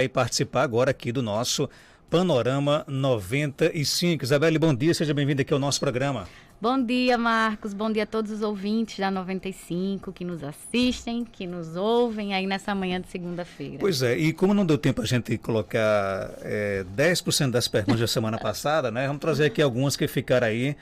E participar agora aqui do nosso Panorama 95. Isabelle, bom dia, seja bem-vinda aqui ao nosso programa. Bom dia, Marcos, bom dia a todos os ouvintes da 95 que nos assistem, que nos ouvem aí nessa manhã de segunda-feira. Pois é, e como não deu tempo a gente colocar 10% das perguntas da semana passada, né? Vamos trazer aqui algumas que ficaram aí.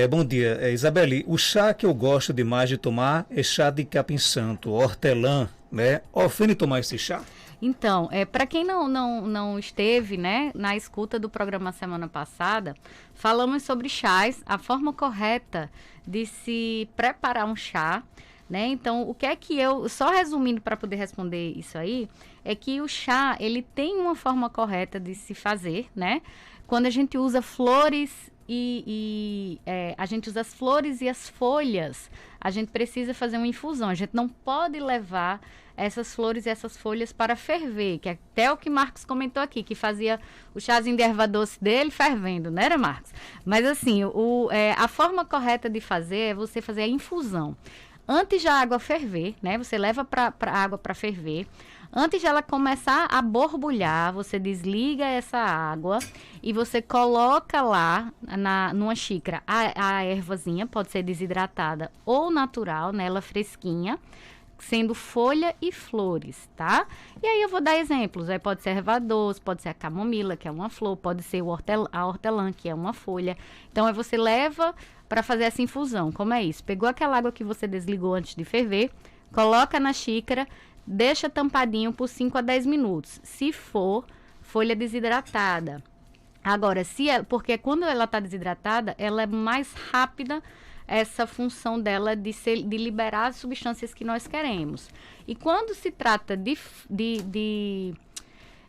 Bom dia, Isabelle, o chá que eu gosto demais de tomar é chá de capim-santo, hortelã, né? Ofende tomar esse chá? Então, para quem não esteve, né, na escuta do programa semana passada, falamos sobre chás, a forma correta de se preparar um chá, né? Então, o que é que só resumindo para poder responder isso aí, é que o chá, ele tem uma forma correta de se fazer, né? Quando a gente usa flores a gente usa as flores e as folhas, a gente precisa fazer uma infusão, a gente não pode levar essas flores e essas folhas para ferver, que é até o que Marcos comentou aqui, que fazia o chazinho de erva doce dele fervendo, né, Marcos? Mas assim, a forma correta de fazer é você fazer a infusão. Antes da água ferver, né, você leva para a água para ferver. Antes de ela começar a borbulhar, você desliga essa água e você coloca lá numa xícara a ervazinha, pode ser desidratada ou natural, né, ela fresquinha, sendo folha e flores, tá? E aí eu vou dar exemplos, aí pode ser erva doce, pode ser a camomila, que é uma flor, pode ser a hortelã, que é uma folha. Então, aí você leva para fazer essa infusão. Como é isso? Pegou aquela água que você desligou antes de ferver, coloca na xícara, deixa tampadinho por 5 a 10 minutos. Se for folha desidratada. Agora, porque quando ela está desidratada, ela é mais rápida essa função dela de liberar as substâncias que nós queremos. E quando se trata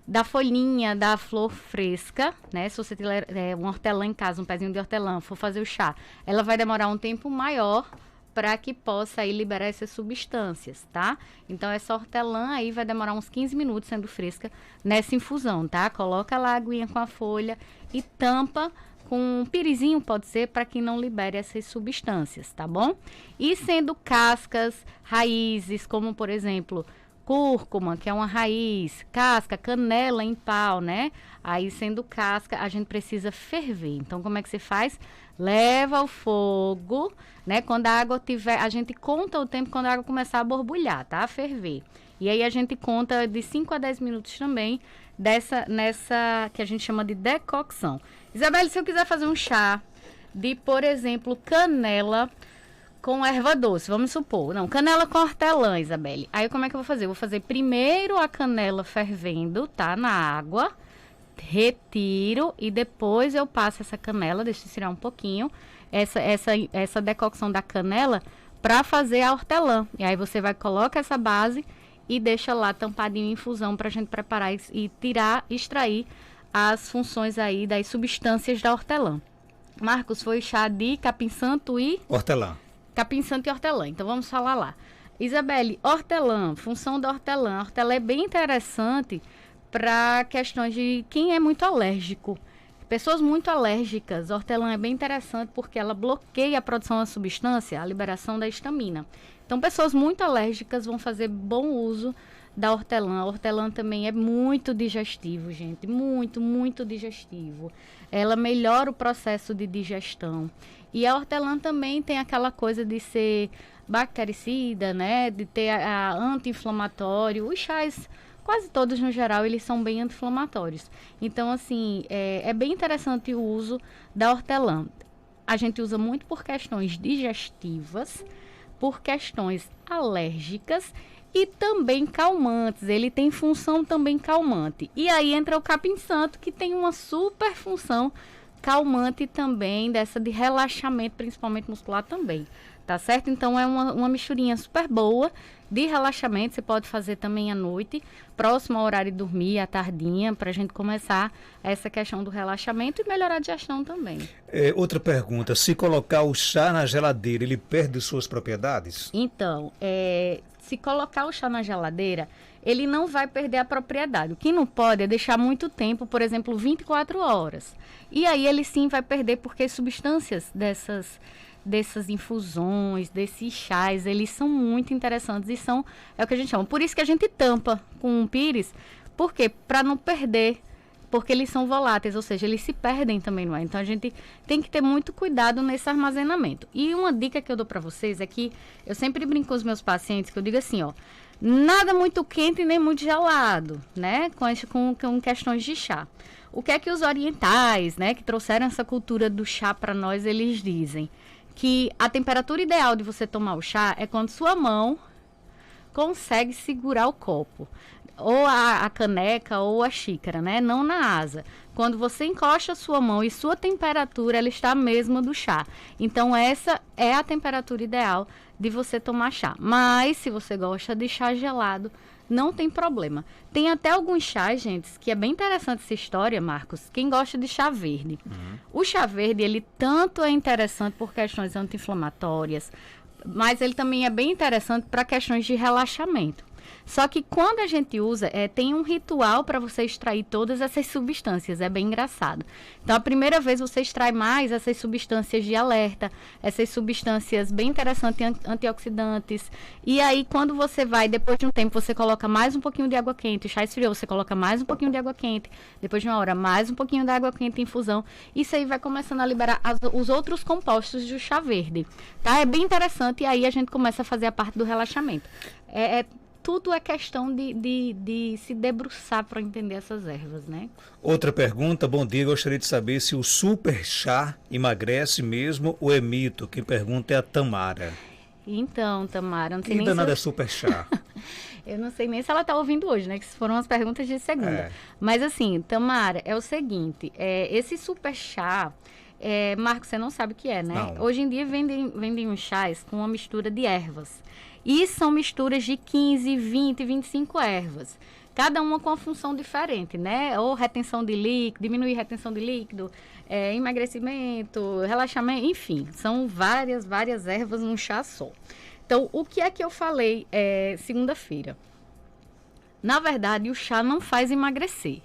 da folhinha, da flor fresca, né? Se você tiver um hortelã em casa, um pezinho de hortelã, for fazer o chá, ela vai demorar um tempo maior para que possa aí liberar essas substâncias, tá? Então, essa hortelã aí vai demorar uns 15 minutos sendo fresca nessa infusão, tá? Coloca lá a aguinha com a folha e tampa com um pirizinho, pode ser, para que não libere essas substâncias, tá bom? E sendo cascas, raízes, como por exemplo, cúrcuma, que é uma raiz, casca, canela em pau, né? Aí sendo casca, a gente precisa ferver. Então, como é que você faz? Leva ao fogo, né? Quando a água tiver, a gente conta o tempo quando a água começar a borbulhar, tá? A ferver. E aí a gente conta de 5 a 10 minutos também nessa que a gente chama de decocção. Isabelle, se eu quiser fazer um chá de, por exemplo, canela com erva doce, vamos supor. Não, canela com hortelã, Isabelle. Aí como é que eu vou fazer? Eu vou fazer primeiro a canela fervendo, tá? Na água. Retiro e depois eu passo essa canela, deixa eu tirar um pouquinho, essa decocção da canela para fazer a hortelã. E aí você coloca essa base e deixa lá tampadinho em infusão para a gente preparar e extrair as funções aí das substâncias da hortelã. Marcos, foi chá de capim-santo e hortelã. Capim-santo e hortelã. Então vamos falar lá. Isabelle, hortelã, função da hortelã. A hortelã é bem interessante para questões de quem é muito alérgico. Pessoas muito alérgicas, a hortelã é bem interessante porque ela bloqueia a produção da substância, a liberação da histamina. Então, pessoas muito alérgicas vão fazer bom uso da hortelã. A hortelã também é muito digestivo, gente, muito, muito digestivo. Ela melhora o processo de digestão. E a hortelã também tem aquela coisa de ser bactericida, né, de ter a anti-inflamatório. Os chás, quase todos no geral, eles são bem anti-inflamatórios. Então, assim, é bem interessante o uso da hortelã. A gente usa muito por questões digestivas, por questões alérgicas e também calmantes. Ele tem função também calmante. E aí entra o capim-santo, que tem uma super função calmante também, dessa de relaxamento, principalmente muscular também. Tá certo? Então é uma misturinha super boa de relaxamento. Você pode fazer também à noite, próximo ao horário de dormir, à tardinha, para a gente começar essa questão do relaxamento e melhorar a digestão também. Outra pergunta, se colocar o chá na geladeira, ele perde suas propriedades? Então, se colocar o chá na geladeira, ele não vai perder a propriedade. O que não pode é deixar muito tempo, por exemplo, 24 horas. E aí ele sim vai perder, porque substâncias dessas infusões, desses chás, eles são muito interessantes e é o que a gente chama. Por isso que a gente tampa com um pires, Por quê? Para não perder, porque eles são voláteis, ou seja, eles se perdem também no ar. Então, a gente tem que ter muito cuidado nesse armazenamento. E uma dica que eu dou para vocês é que eu sempre brinco com os meus pacientes, que eu digo assim, ó, nada muito quente nem muito gelado, né? Com questões de chá. O que é que os orientais, né, que trouxeram essa cultura do chá para nós, eles dizem? Que a temperatura ideal de você tomar o chá é quando sua mão consegue segurar o copo. Ou a caneca ou a xícara, né? Não na asa. Quando você encosta a sua mão e sua temperatura, ela está a mesma do chá. Então, essa é a temperatura ideal de você tomar chá. Mas, se você gosta de chá gelado, não tem problema. Tem até alguns chás, gente, que é bem interessante essa história, Marcos. Quem gosta de chá verde. O chá verde, ele tanto é interessante por questões anti-inflamatórias, mas ele também é bem interessante para questões de relaxamento. Só que quando a gente usa, tem um ritual para você extrair todas essas substâncias, é bem engraçado. Então, a primeira vez você extrai mais essas substâncias de alerta, essas substâncias bem interessantes, antioxidantes. E aí, quando você vai, depois de um tempo, você coloca mais um pouquinho de água quente, o chá esfriou, você coloca mais um pouquinho de água quente, depois de uma hora, mais um pouquinho de água quente em infusão. Isso aí vai começando a liberar os outros compostos do chá verde, tá? É bem interessante e aí a gente começa a fazer a parte do relaxamento. Tudo é questão de se debruçar para entender essas ervas, né? Outra pergunta, bom dia, gostaria de saber se o super chá emagrece mesmo ou é mito? Quem pergunta é a Tamara. Então, Tamara, não sei Que nem danada é super chá? Eu não sei nem se ela está ouvindo hoje, né? Que foram as perguntas de segunda. Mas assim, Tamara, é o seguinte, esse super chá, Marcos, você não sabe o que é, né? Não. Hoje em dia vendem uns chás com uma mistura de ervas. E são misturas de 15, 20, 25 ervas. Cada uma com uma função diferente, né? Ou retenção de líquido, diminuir retenção de líquido, emagrecimento, relaxamento, enfim. São várias ervas num chá só. Então, o que é que eu falei segunda-feira? Na verdade, o chá não faz emagrecer.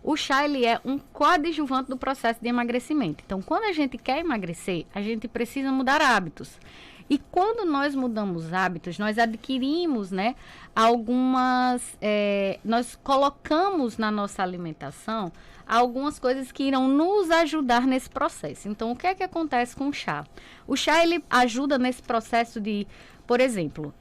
O chá, ele é um coadjuvante do processo de emagrecimento. Então, quando a gente quer emagrecer, a gente precisa mudar hábitos. E quando nós mudamos hábitos, nós adquirimos, né, nós colocamos na nossa alimentação algumas coisas que irão nos ajudar nesse processo. Então, o que é que acontece com o chá? O chá, ele ajuda nesse processo de, por exemplo,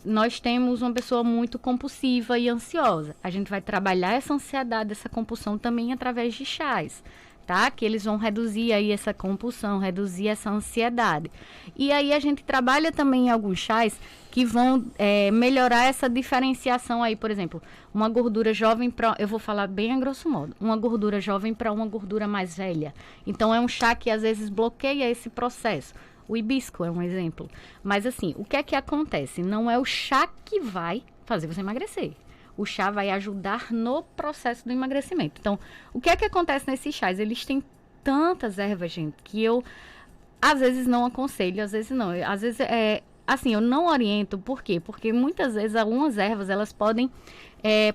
nós temos uma pessoa muito compulsiva e ansiosa. A gente vai trabalhar essa ansiedade, essa compulsão também através de chás. Tá? Que eles vão reduzir aí essa compulsão, reduzir essa ansiedade. E aí a gente trabalha também em alguns chás que vão melhorar essa diferenciação aí, por exemplo, uma gordura jovem para, eu vou falar bem a grosso modo, uma gordura jovem para uma gordura mais velha. Então é um chá que às vezes bloqueia esse processo. O hibisco é um exemplo. Mas assim, o que é que acontece? Não é o chá que vai fazer você emagrecer. O chá vai ajudar no processo do emagrecimento. Então, o que é que acontece nesses chás? Eles têm tantas ervas, gente, que eu, às vezes, não aconselho, às vezes não. Às vezes, assim, eu não oriento. Por quê? Porque muitas vezes algumas ervas, elas podem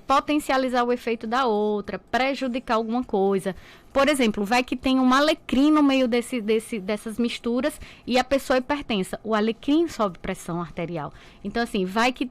potencializar o efeito da outra, prejudicar alguma coisa. Por exemplo, vai que tem um alecrim no meio dessas misturas e a pessoa é hipertensa. O alecrim sobe pressão arterial. Então, assim, vai que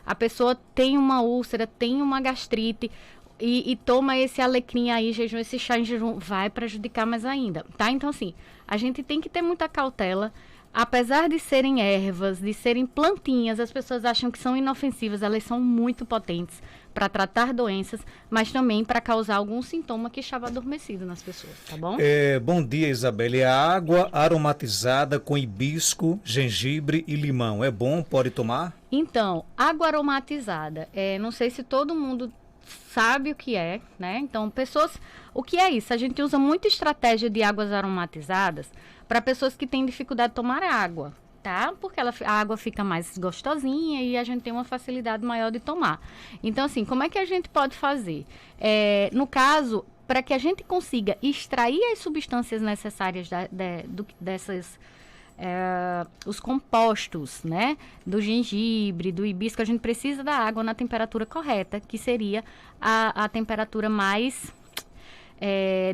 a pessoa tem uma úlcera, tem uma gastrite e toma esse alecrim aí, jejum, esse chá em jejum, vai prejudicar mais ainda, tá? Então, assim, a gente tem que ter muita cautela. Apesar de serem ervas, de serem plantinhas, as pessoas acham que são inofensivas, elas são muito potentes para tratar doenças, mas também para causar algum sintoma que estava adormecido nas pessoas, tá bom? Bom dia, Isabelle. A água aromatizada com hibisco, gengibre e limão, é bom? Pode tomar? Então, água aromatizada, não sei se todo mundo sabe o que é, né? Então, o que é isso? A gente usa muita estratégia de águas aromatizadas para pessoas que têm dificuldade de tomar água, tá? Porque a água fica mais gostosinha e a gente tem uma facilidade maior de tomar. Então, assim, como é que a gente pode fazer? No caso, para que a gente consiga extrair as substâncias necessárias dessas os compostos, né, do gengibre, do hibisco, a gente precisa da água na temperatura correta, que seria a temperatura mais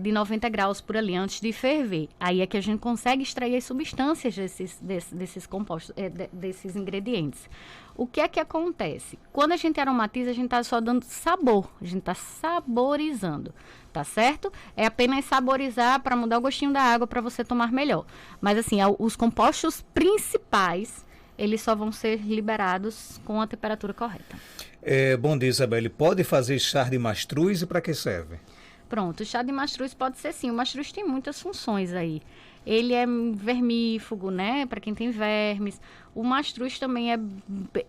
de 90 graus por ali, antes de ferver. Aí é que a gente consegue extrair as substâncias desses compostos, desses ingredientes. O que é que acontece? Quando a gente aromatiza, a gente está só dando sabor, a gente está saborizando, tá certo? É apenas saborizar para mudar o gostinho da água para você tomar melhor. Mas assim, os compostos principais, eles só vão ser liberados com a temperatura correta. Bom dia, Isabelle. Pode fazer chá de mastruz e para que serve? Pronto, o chá de mastruz pode ser sim. O mastruz tem muitas funções aí. Ele é vermífugo, né? Para quem tem vermes. O mastruz também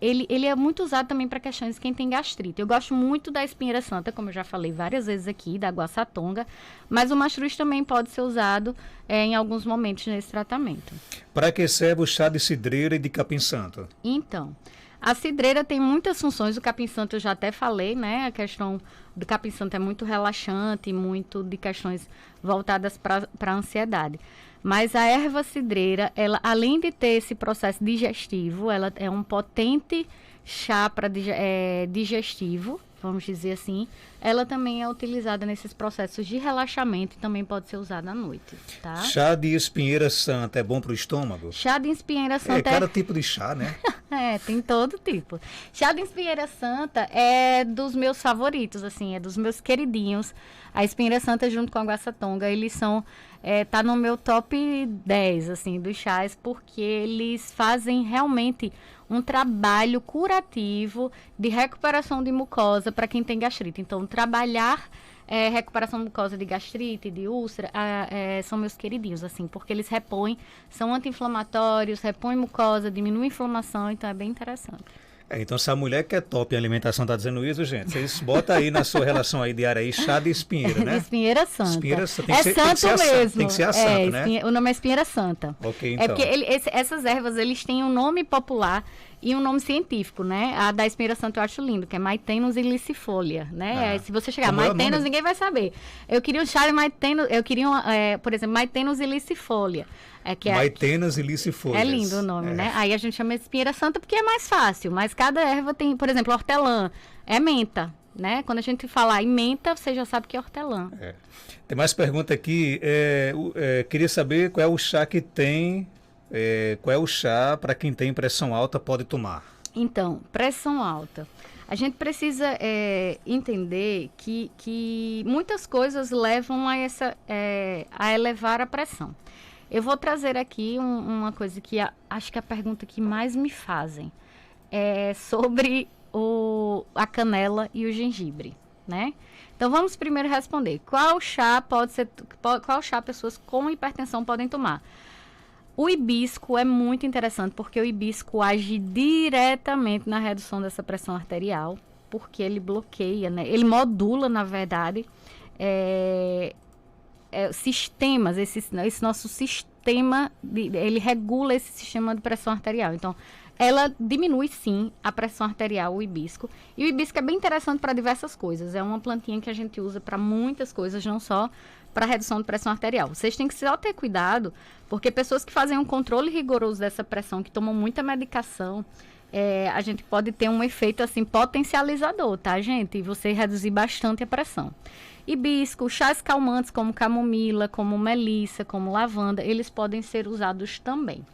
ele é muito usado também para questões de quem tem gastrite. Eu gosto muito da espinheira santa, como eu já falei várias vezes aqui, da guaçatonga. Mas o mastruz também pode ser usado em alguns momentos nesse tratamento. Para que serve o chá de cidreira e de capim-santo? Então, a cidreira tem muitas funções, o capim-santo eu já até falei, né? A questão do capim-santo é muito relaxante, muito de questões voltadas para a ansiedade. Mas a erva cidreira, ela, além de ter esse processo digestivo, ela é um potente chá digestivo, vamos dizer assim. Ela também é utilizada nesses processos de relaxamento e também pode ser usada à noite, tá? Chá de espinheira santa é bom para o estômago? Chá de espinheira santa cada tipo de chá, né? Tem todo tipo. Chá de espinheira santa é dos meus favoritos, assim, é dos meus queridinhos. A espinheira santa junto com a guaçatonga, eles são, tá no meu top 10, assim, dos chás, porque eles fazem realmente um trabalho curativo de recuperação de mucosa para quem tem gastrite. Então, trabalhar recuperação de mucosa de gastrite, de úlcera, são meus queridinhos, assim, porque eles repõem, são anti-inflamatórios, repõem mucosa, diminuem a inflamação, então é bem interessante. Então, se a mulher que é top em alimentação está dizendo isso, gente, vocês botam aí na sua relação aí diária aí chá de espinheira, né? De espinheira santa. Espinheira santa. Santo mesmo. Tem que ser a santa, né? O nome é espinheira santa. Ok, então. É porque essas ervas, eles têm um nome popular e um nome científico, né? A da espinheira santa eu acho lindo, que é Maitenus ilicifolia, né? Se você chegar, Maitenus, ninguém vai saber. Eu queria um chá de Maitenus, por exemplo, Maitenus ilicifolia. Maitenus ilicifolia. É lindo o nome, né? Aí a gente chama de espinheira santa porque é mais fácil, mas cada erva tem, por exemplo, hortelã, é menta, né? Quando a gente falar em menta, você já sabe que é hortelã. Tem mais pergunta aqui, queria saber qual é o chá que tem... qual é o chá para quem tem pressão alta pode tomar? Então, pressão alta. A gente precisa entender que muitas coisas levam a elevar a pressão. Eu vou trazer aqui uma coisa que acho que é a pergunta que mais me fazem é sobre a canela e o gengibre, né? Então vamos primeiro responder. Qual chá pessoas com hipertensão podem tomar? O hibisco é muito interessante porque o hibisco age diretamente na redução dessa pressão arterial, porque ele bloqueia, né? Ele modula, na verdade, sistemas, esse nosso sistema, ele regula esse sistema de pressão arterial. Então, ela diminui sim a pressão arterial, o hibisco. E o hibisco é bem interessante para diversas coisas. É uma plantinha que a gente usa para muitas coisas, não só para redução de pressão arterial. Vocês têm que só ter cuidado, porque pessoas que fazem um controle rigoroso dessa pressão, que tomam muita medicação, a gente pode ter um efeito assim potencializador, tá, gente? E você reduzir bastante a pressão. Hibisco, chás calmantes como camomila, como melissa, como lavanda, eles podem ser usados também.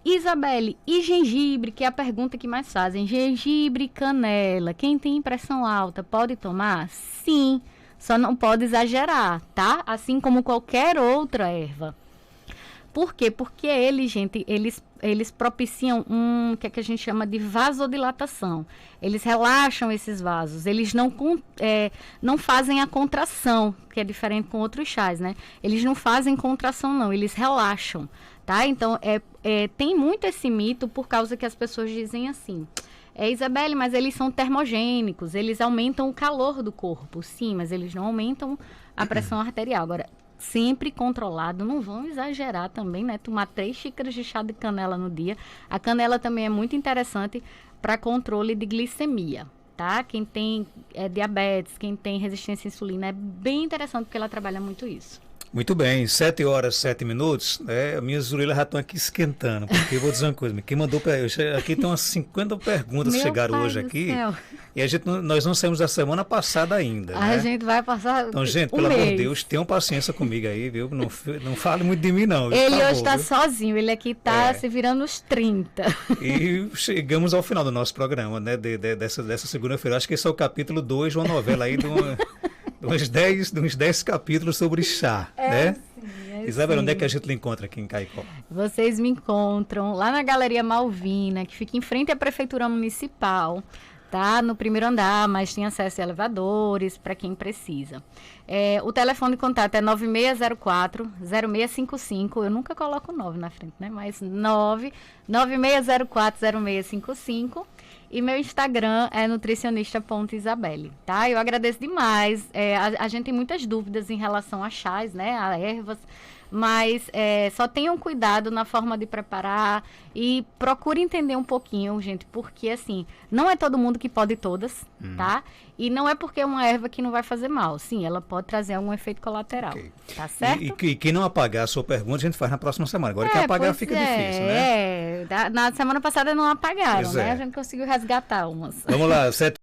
Isabelle, e gengibre, que é a pergunta que mais fazem. Gengibre e canela, quem tem pressão alta pode tomar? Sim, só não pode exagerar, tá? Assim como qualquer outra erva. Por quê? Porque eles propiciam que é que a gente chama de vasodilatação. Eles relaxam esses vasos. Eles não fazem a contração, que é diferente com outros chás, né? Eles não fazem contração, não. Eles relaxam, tá? Então, tem muito esse mito por causa que as pessoas dizem assim... Isabelle, mas eles são termogênicos. Eles aumentam o calor do corpo. Sim, mas eles não aumentam a pressão arterial. Agora... sempre controlado, não vão exagerar também, né? Tomar 3 xícaras de chá de canela no dia. A canela também é muito interessante para controle de glicemia, tá? Quem tem diabetes, quem tem resistência à insulina, é bem interessante porque ela trabalha muito isso. Muito bem, 7 horas, 7 minutos, minhas orelhas já estão aqui esquentando, porque eu vou dizer uma coisa, quem mandou aqui tem umas 50 perguntas que Meu chegaram pai hoje do aqui, céu. e nós não saímos da semana passada ainda, A né? gente vai passar Então, gente, um pelo amor de mês. Deus, tenham paciência comigo aí, viu? Não fale muito de mim, não. Viu? Ele Por hoje favor, está viu? sozinho, ele aqui está É. se virando os 30. E chegamos ao final do nosso programa, né? Dessa segunda-feira. Acho que esse é o capítulo 2 de uma novela aí de uns 10 capítulos sobre chá, né? Isabela, onde é que a gente lhe encontra aqui em Caicó? Vocês me encontram lá na Galeria Malvina, que fica em frente à Prefeitura Municipal, tá? No primeiro andar, mas tem acesso a elevadores para quem precisa. O telefone de contato é 9604-0655. Eu nunca coloco 9 na frente, né? Mas 9604-0655. E meu Instagram é nutricionista.isabelle, tá? Eu agradeço demais. A gente tem muitas dúvidas em relação a chás, né? A ervas. Mas só tenham cuidado na forma de preparar e procure entender um pouquinho, gente, porque assim, não é todo mundo que pode todas, tá? E não é porque é uma erva que não vai fazer mal. Sim, ela pode trazer algum efeito colateral, Ok. tá certo? E quem não apagar a sua pergunta, a gente faz na próxima semana. Agora quem apagar Pois fica difícil, né? Na semana passada não apagaram, Pois né? é. A gente conseguiu resgatar umas. Vamos lá, 7